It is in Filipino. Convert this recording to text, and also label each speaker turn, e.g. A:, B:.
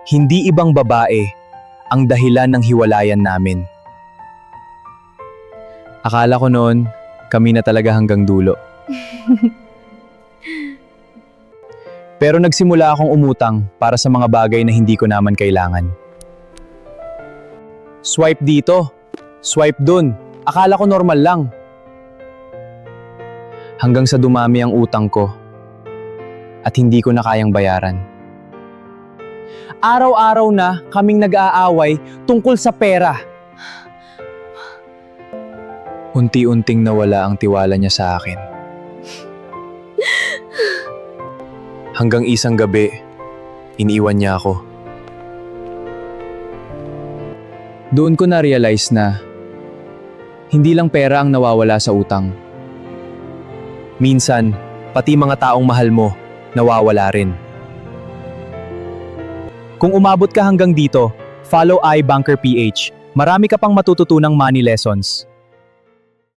A: Hindi ibang babae ang dahilan ng hiwalayan namin. Akala ko noon, kami na talaga hanggang dulo. Pero nagsimula akong umutang para sa mga bagay na hindi ko naman kailangan. Swipe dito, swipe dun. Akala ko normal lang. Hanggang sa dumami ang utang ko at hindi ko na kayang bayaran. Araw-araw na kaming nag-aaway tungkol sa pera. Unti-unting nawala ang tiwala niya sa akin. Hanggang isang gabi, iniiwan niya ako. Doon ko na-realize na hindi lang pera ang nawawala sa utang. Minsan, pati mga taong mahal mo, nawawala rin. Kung umabot ka hanggang dito, follow iBanker PH. Marami ka pang matututunang money lessons.